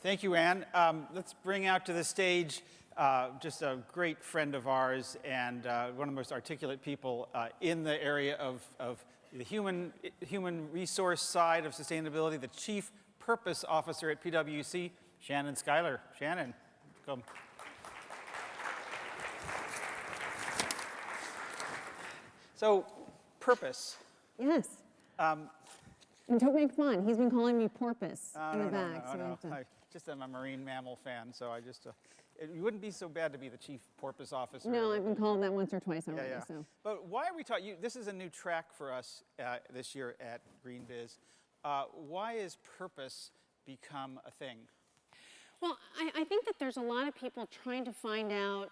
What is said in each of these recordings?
Thank you, Ann. Let's bring out to the stage just a great friend of ours and one of the most articulate people in the area of the human resource side of sustainability, the Chief Purpose Officer at PwC, Shannon Schuyler. Shannon, come. So, purpose. Yes. And don't make fun. He's been calling me porpoise in the back. I'm a marine mammal fan, so I just, it wouldn't be so bad to be the Chief Porpoise Officer. No, I've been called that once or twice already. Yeah. So. But why are we talking, this is a new track for us this year at GreenBiz. Why has purpose become a thing? Well, I think that there's a lot of people trying to find out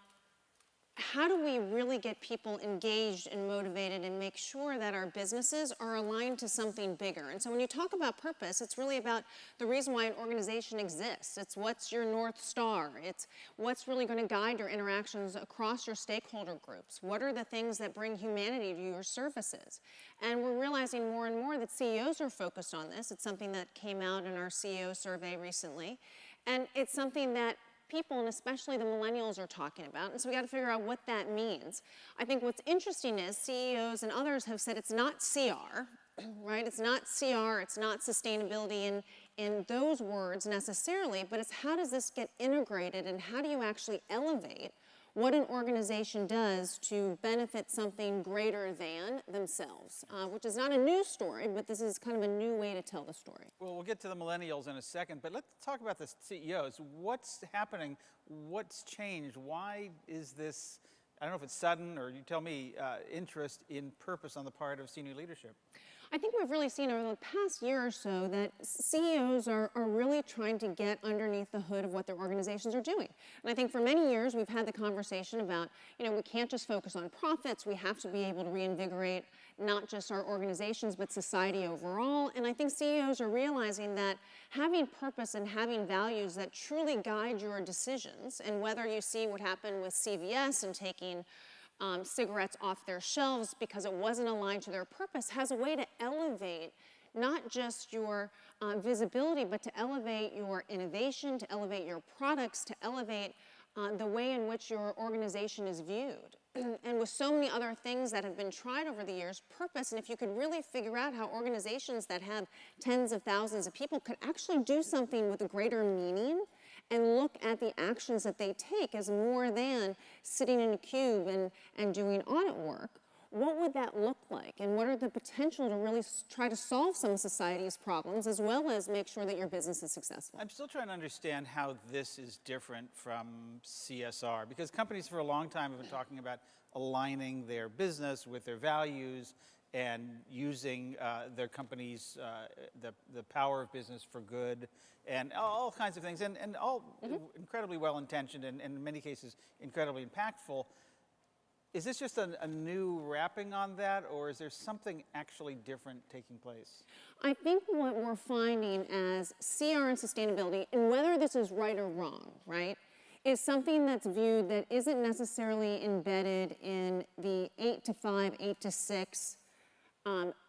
how do we really get people engaged and motivated and make sure that our businesses are aligned to something bigger. And so when you talk about purpose, it's really about the reason why an organization exists. It's what's your North Star. It's what's really going to guide your interactions across your stakeholder groups. What are the things that bring humanity to your services? And we're realizing more and more that CEOs are focused on this. It's something that came out in our CEO survey recently. And it's something that people, and especially the millennials, are talking about. And so we got to figure out what that means. I think what's interesting is CEOs and others have said it's not CR, right? It's not CR, it's not sustainability in those words necessarily, but it's how does this get integrated and how do you actually elevate what an organization does to benefit something greater than themselves, which is not a new story, but this is kind of a new way to tell the story. Well, we'll get to the millennials in a second, but let's talk about the CEOs. What's happening? What's changed? Why is this, I don't know if it's sudden or you tell me, interest in purpose on the part of senior leadership? I think we've really seen over the past year or so that CEOs are really trying to get underneath the hood of what their organizations are doing. And I think for many years we've had the conversation about, we can't just focus on profits, we have to be able to reinvigorate not just our organizations but society overall. And I think CEOs are realizing that having purpose and having values that truly guide your decisions, and whether you see what happened with CVS and taking cigarettes off their shelves because it wasn't aligned to their purpose, has a way to elevate not just your visibility, but to elevate your innovation, to elevate your products, to elevate the way in which your organization is viewed. And with so many other things that have been tried over the years, purpose, and if you could really figure out how organizations that have tens of thousands of people could actually do something with a greater meaning, and look at the actions that they take as more than sitting in a cube and doing audit work, what would that look like? And what are the potential to really try to solve some of society's problems as well as make sure that your business is successful? I'm still trying to understand how this is different from CSR, because companies for a long time have been talking about aligning their business with their values and using their company's, the power of business for good, and all kinds of things, and all incredibly well-intentioned and in many cases incredibly impactful. Is this just a new wrapping on that, or is there something actually different taking place? I think what we're finding as CR and sustainability, and whether this is right or wrong, right, is something that's viewed that isn't necessarily embedded in the 8 to 5, 8 to 6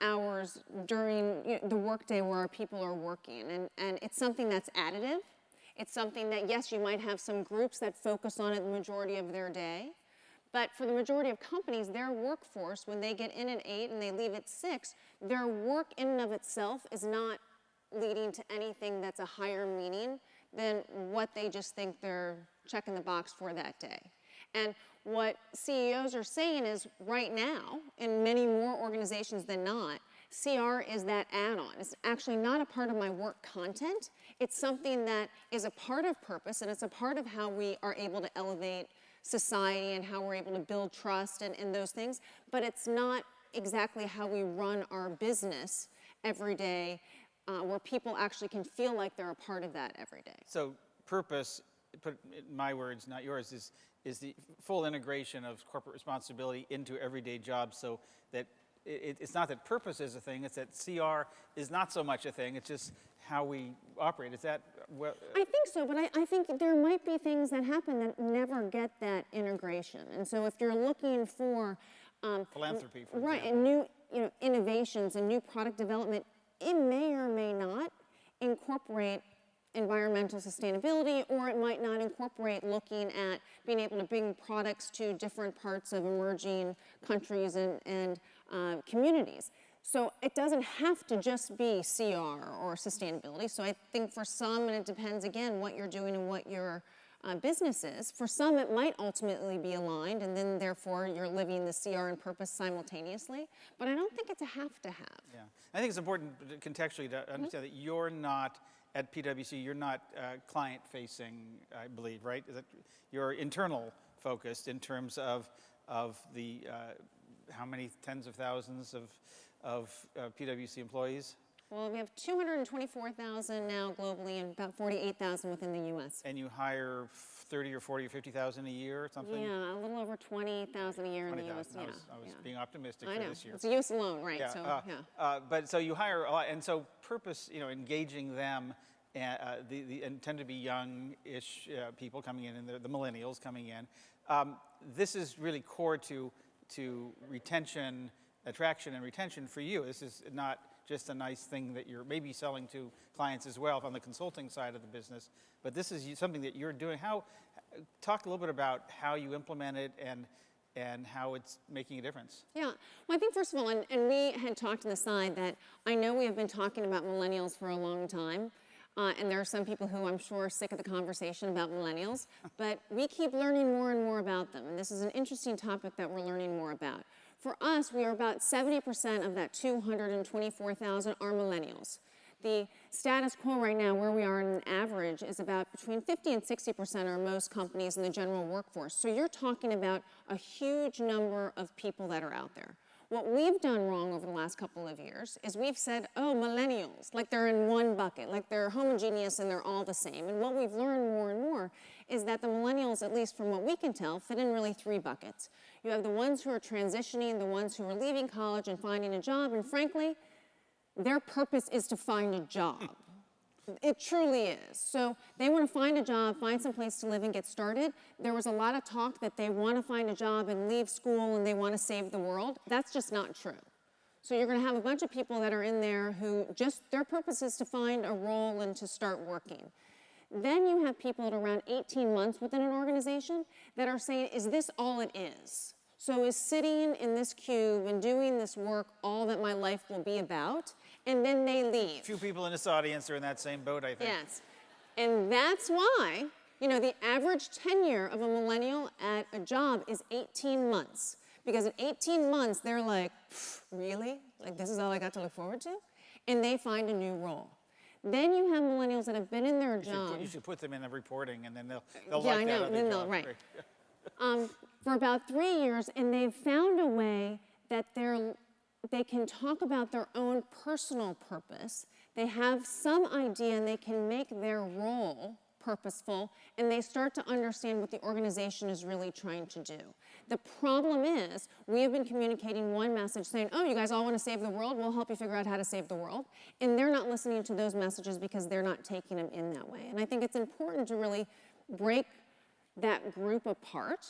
hours during the workday where our people are working. And it's something that's additive. It's something that, yes, you might have some groups that focus on it the majority of their day. But for the majority of companies, their workforce, when they get in at 8 and they leave at 6, their work in and of itself is not leading to anything that's a higher meaning than what they just think they're checking the box for that day. And what CEOs are saying is right now, in many more organizations than not, CR is that add-on. It's actually not a part of my work content. It's something that is a part of purpose, and it's a part of how we are able to elevate society and how we're able to build trust and those things. But it's not exactly how we run our business every day, where people actually can feel like they're a part of that every day. So purpose, put in my words, not yours, is the full integration of corporate responsibility into everyday jobs, so that it's not that purpose is a thing, it's that CR is not so much a thing, it's just how we operate. Is that what? I think so, but I think there might be things that happen that never get that integration. And so if you're looking for philanthropy, for right, example. and new innovations and new product development, it may or may not incorporate environmental sustainability, or it might not incorporate looking at being able to bring products to different parts of emerging countries and communities. So it doesn't have to just be CR or sustainability. So I think for some, and it depends again what you're doing and what your business is, for some it might ultimately be aligned, and then therefore you're living the CR and purpose simultaneously. But I don't think it's a have to have. Yeah, I think it's important contextually to understand that you're not, at PwC, you're not client-facing, I believe, right? Is that you're internal focused in terms of the how many tens of thousands of PwC employees? Well, we have 224,000 now globally and about 48,000 within the U.S. And you hire 30 or 40 or 50,000 a year or something? Yeah, a little over 20,000 a year in the U.S. I was being optimistic I for know. this year. It's use alone, right? Yeah, So, but so you hire a lot, and so purpose, engaging them, and tend to be young-ish people coming in, and the millennials coming in. This is really core to retention, attraction, and retention for you. This is not just a nice thing that you're maybe selling to clients as well on the consulting side of the business, but this is something that you're doing. Talk a little bit about how you implement it and how it's making a difference. Yeah, well, I think first of all, and we had talked on the side that I know we have been talking about millennials for a long time, and there are some people who I'm sure are sick of the conversation about millennials, but we keep learning more and more about them, and this is an interesting topic that we're learning more about. For us, we are about 70% of that 224,000 are millennials. The status quo right now, where we are on an average, is about between 50 and 60% are most companies in the general workforce. So you're talking about a huge number of people that are out there. What we've done wrong over the last couple of years is we've said, oh, millennials, like they're in one bucket, like they're homogeneous and they're all the same. And what we've learned more and more is that the millennials, at least from what we can tell, fit in really three buckets. You have the ones who are transitioning, the ones who are leaving college and finding a job, and frankly, their purpose is to find a job. It truly is. So they want to find a job, find some place to live and get started. There was a lot of talk that they want to find a job and leave school and they want to save the world. That's just not true. So you're going to have a bunch of people that are in there who just, their purpose is to find a role and to start working. Then you have people at around 18 months within an organization that are saying, is this all it is? So is sitting in this cube and doing this work all that my life will be about? And then they leave. A few people in this audience are in that same boat, I think. Yes. And that's why, the average tenure of a millennial at a job is 18 months. Because at 18 months, they're like, really? Like, this is all I got to look forward to? And they find a new role. Then you have millennials that have been in their job. You should put them in the reporting, and then they'll yeah, like I know. that other Then job. Right. For about 3 years, and they've found a way that they can talk about their own personal purpose. They have some idea and they can make their role purposeful, and they start to understand what the organization is really trying to do. The problem is, we have been communicating one message saying, oh, you guys all want to save the world? We'll help you figure out how to save the world. And they're not listening to those messages because they're not taking them in that way. And I think it's important to really break that group apart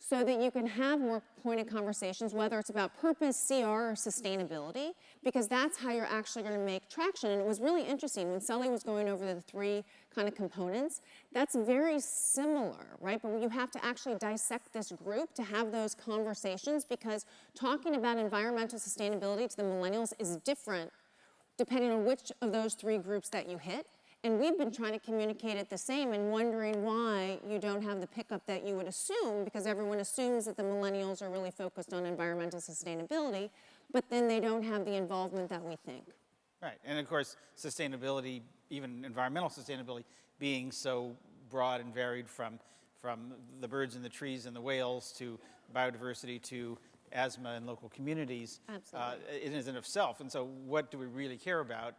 so that you can have more pointed conversations, whether it's about purpose, CR, or sustainability, because that's how you're actually going to make traction. And it was really interesting when Sully was going over the three kind of components. That's very similar, right? But you have to actually dissect this group to have those conversations, because talking about environmental sustainability to the millennials is different depending on which of those three groups that you hit. And we've been trying to communicate it the same and wondering why you don't have the pickup that you would assume, because everyone assumes that the millennials are really focused on environmental sustainability, but then they don't have the involvement that we think. Right, and of course, sustainability, even environmental sustainability, being so broad and varied from the birds and the trees and the whales to biodiversity to asthma in local communities. Absolutely. It is in itself. And so what do we really care about?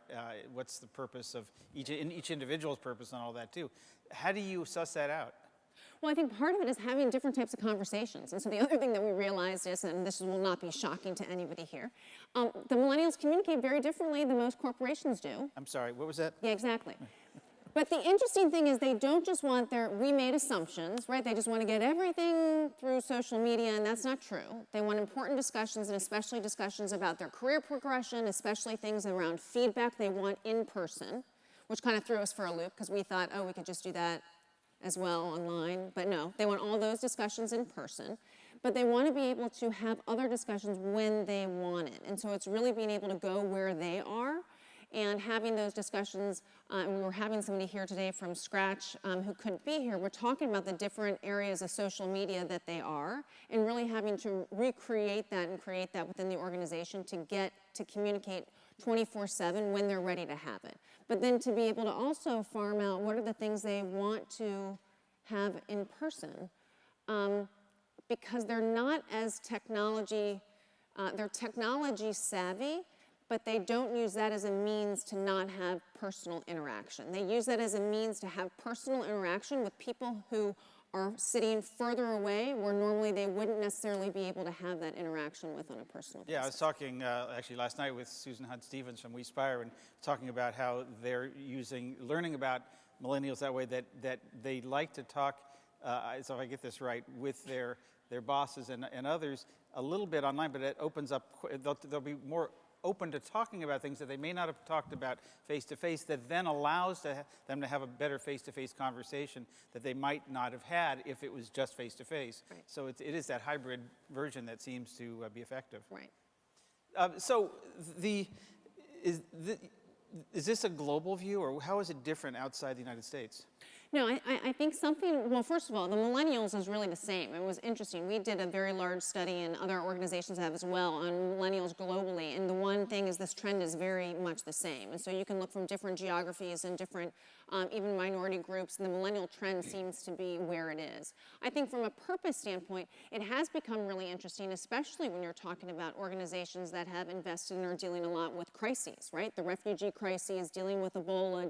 What's the purpose of each individual's purpose and all that too? How do you suss that out? Well, I think part of it is having different types of conversations. And so the other thing that we realized is, and this will not be shocking to anybody here, the millennials communicate very differently than most corporations do. I'm sorry, what was that? Yeah, exactly. But the interesting thing is they don't just want we made assumptions, right? They just want to get everything through social media, and that's not true. They want important discussions, and especially discussions about their career progression, especially things around feedback they want in person, which kind of threw us for a loop because we thought, oh, we could just do that as well online. But no, they want all those discussions in person. But they want to be able to have other discussions when they want it. And so it's really being able to go where they are and having those discussions. And we were having somebody here today from Scratch who couldn't be here. We're talking about the different areas of social media that they are and really having to recreate that and create that within the organization to get to communicate 24/7 when they're ready to have it. But then to be able to also farm out what are the things they want to have in person. Because they're not as they're technology savvy, but they don't use that as a means to not have personal interaction. They use that as a means to have personal interaction with people who are sitting further away where normally they wouldn't necessarily be able to have that interaction with on a personal basis. Yeah, I was talking actually last night with Susan Hunt-Stevens from We Spire and talking about how they're learning about millennials that way, that they like to talk, so if I get this right, with their bosses and others a little bit online, but it opens up, they'll be more open to talking about things that they may not have talked about face-to-face, that then allows them to have a better face-to-face conversation that they might not have had if it was just face-to-face. Right. So it is that hybrid version that seems to be effective. Right. So is this a global view, or how is it different outside the United States? No, I think well, first of all, the millennials is really the same. It was interesting. We did a very large study, and other organizations have as well, on millennials globally. And the one thing is this trend is very much the same. And so you can look from different geographies and different, even minority groups, and the millennial trend seems to be where it is. I think from a purpose standpoint, it has become really interesting, especially when you're talking about organizations that have invested and are dealing a lot with crises, right? The refugee crises, dealing with Ebola,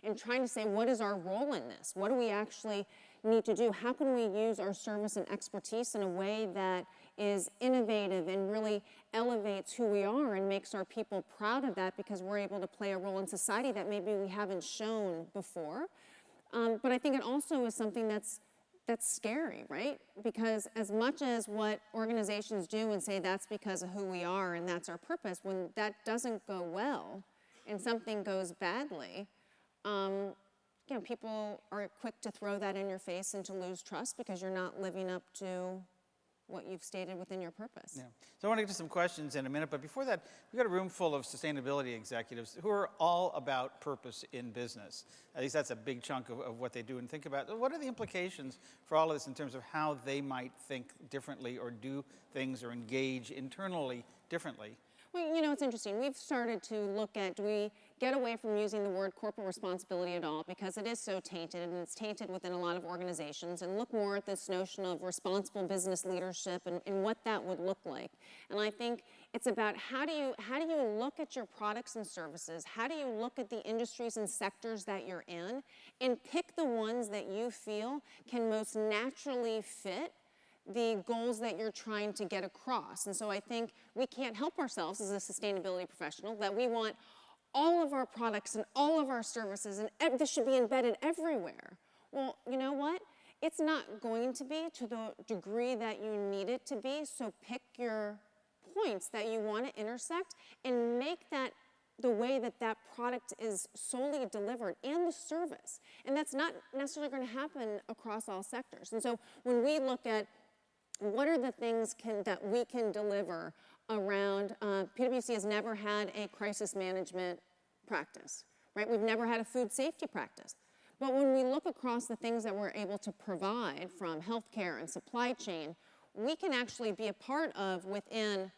and trying to say, what is our role in this? What do we actually need to do? How can we use our service and expertise in a way that is innovative and really elevates who we are and makes our people proud of that because we're able to play a role in society that maybe we haven't shown before. But I think it also is something that's scary, right? Because as much as what organizations do and say that's because of who we are and that's our purpose, when that doesn't go well and something goes badly, people are quick to throw that in your face and to lose trust because you're not living up to what you've stated within your purpose. Yeah. So I want to get to some questions in a minute, but before that, we've got a room full of sustainability executives who are all about purpose in business. At least that's a big chunk of what they do. And think about, what are the implications for all of this in terms of how they might think differently or do things or engage internally differently? Well, it's interesting. We've started to look at, do we get away from using the word corporate responsibility at all because it is so tainted and it's tainted within a lot of organizations, and look more at this notion of responsible business leadership and what that would look like. And I think it's about how do you look at your products and services, how do you look at the industries and sectors that you're in and pick the ones that you feel can most naturally fit the goals that you're trying to get across. And so I think we can't help ourselves as a sustainability professional that we want all of our products and all of our services, and this should be embedded everywhere. Well, you know what? It's not going to be to the degree that you need it to be, so pick your points that you want to intersect and make that the way that product is solely delivered and the service. And that's not necessarily going to happen across all sectors. And so when we look at what are the things that we can deliver around, PwC has never had a crisis management practice, right? We've never had a food safety practice. But when we look across the things that we're able to provide from healthcare and supply chain, we can actually be a part of within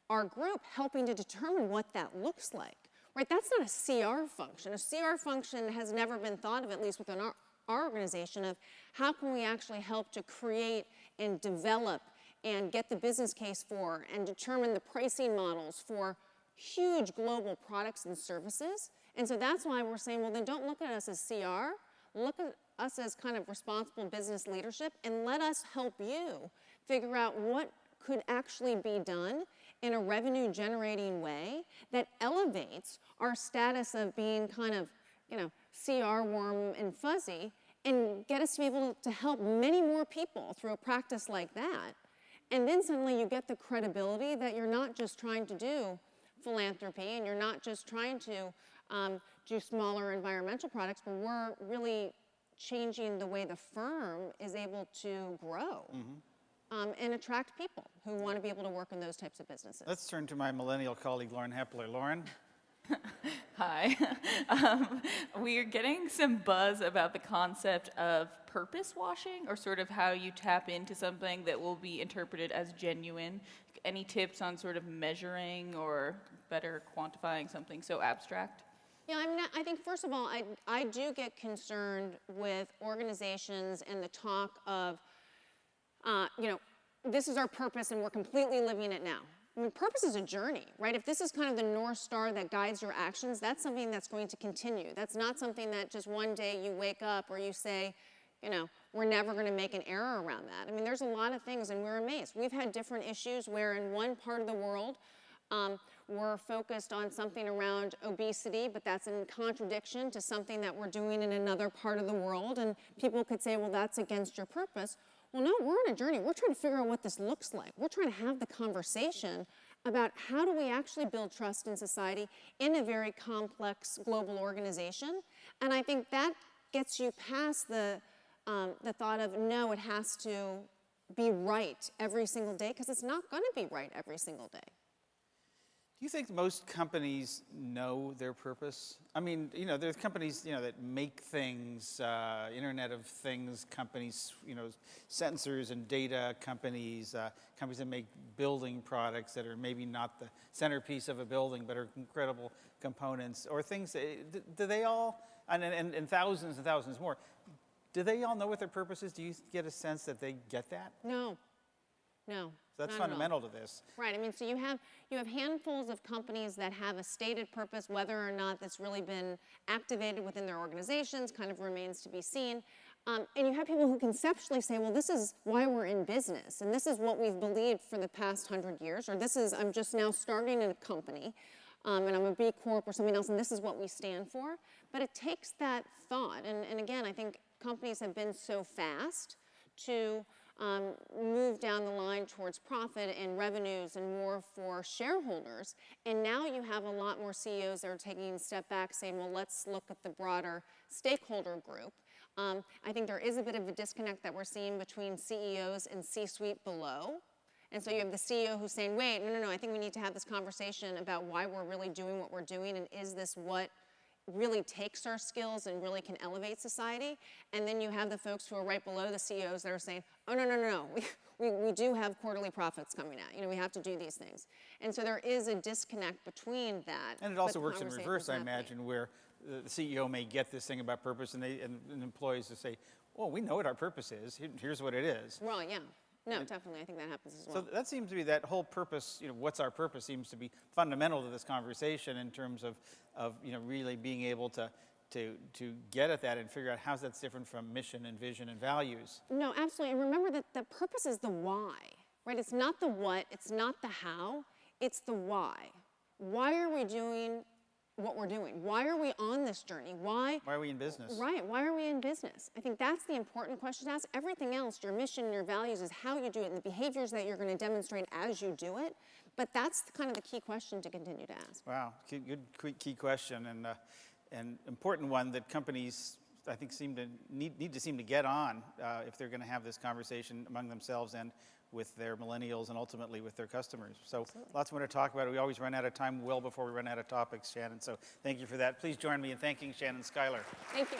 our group helping to determine what that looks like, right? That's not a CR function. A CR function has never been thought of, at least within our organization, of how can we actually help to create and develop and get the business case for and determine the pricing models for huge global products and services. And so that's why we're saying, well, then don't look at us as CR, look at us as kind of responsible business leadership, and let us help you figure out what could actually be done in a revenue generating way that elevates our status of being kind of, CR warm and fuzzy, and get us to be able to help many more people through a practice like that. And then suddenly you get the credibility that you're not just trying to do philanthropy and you're not just trying to do smaller environmental products, but we're really changing the way the firm is able to grow and attract people who want to be able to work in those types of businesses. Let's turn to my millennial colleague, Lauren Hepler. Lauren? Hi. We are getting some buzz about the concept of purpose washing, or sort of how you tap into something that will be interpreted as genuine. Any tips on sort of measuring or better quantifying something so abstract? Yeah, I think first of all, I do get concerned with organizations and the talk of, this is our purpose and we're completely living it now. I mean, purpose is a journey, right? If this is kind of the North Star that guides your actions, that's something that's going to continue. That's not something that just one day you wake up or you say, we're never going to make an error around that. I mean, there's a lot of things, and we're amazed. We've had different issues where in one part of the world, we're focused on something around obesity, but that's in contradiction to something that we're doing in another part of the world. And people could say, well, that's against your purpose. Well, no, we're on a journey. We're trying to figure out what this looks like. We're trying to have the conversation about how do we actually build trust in society in a very complex global organization. And I think that gets you past the thought of, no, it has to be right every single day, because it's not going to be right every single day. Do you think most companies know their purpose? I mean, there's companies, that make things, Internet of Things companies, sensors and data companies, companies that make building products that are maybe not the centerpiece of a building, but are incredible components, or things. Do they all, and thousands and thousands more, do they all know what their purpose is? Do you get a sense that they get that? No. So that's not at all. fundamental to this. Right. I mean, so you have handfuls of companies that have a stated purpose, whether or not that's really been activated within their organizations kind of remains to be seen. And you have people who conceptually say, well, this is why we're in business, and this is what we've believed for the past 100 years, or I'm just now starting a company, and I'm a B Corp or something else, and this is what we stand for. But it takes that thought, and again, I think companies have been so fast to move down the line towards profit and revenues and more for shareholders. And now you have a lot more CEOs that are taking a step back saying, well, let's look at the broader stakeholder group. I think there is a bit of a disconnect that we're seeing between CEOs and C-suite below. And so you have the CEO who's saying, wait, no, I think we need to have this conversation about why we're really doing what we're doing, and is this what really takes our skills and really can elevate society. And then you have the folks who are right below the CEOs that are saying, oh, no, we do have quarterly profits coming out. We have to do these things. And so there is a disconnect between that. And it also works in reverse, I imagine, where the CEO may get this thing about purpose, and employees will say, well, we know what our purpose is. Here's what it is. Well, yeah. No, definitely. I think that happens as well. So that seems to be that whole purpose, what's our purpose, seems to be fundamental to this conversation in terms of really being able to get at that and figure out how that's different from mission and vision and values. No, absolutely. And remember that the purpose is the why, right? It's not the what, it's not the how, it's the why. Why are we doing what we're doing? Why are we on this journey? Why are we in business? Right, why are we in business? I think that's the important question to ask. Everything else, your mission, your values, is how you do it and the behaviors that you're going to demonstrate as you do it. But that's kind of the key question to continue to ask. Wow, good key question, and important one that companies, I think, need to get on if they're going to have this conversation among themselves and with their millennials and ultimately with their customers. So lots more to talk about. We always run out of time well before we run out of topics, Shannon. So thank you for that. Please join me in thanking Shannon Schuyler. Thank you.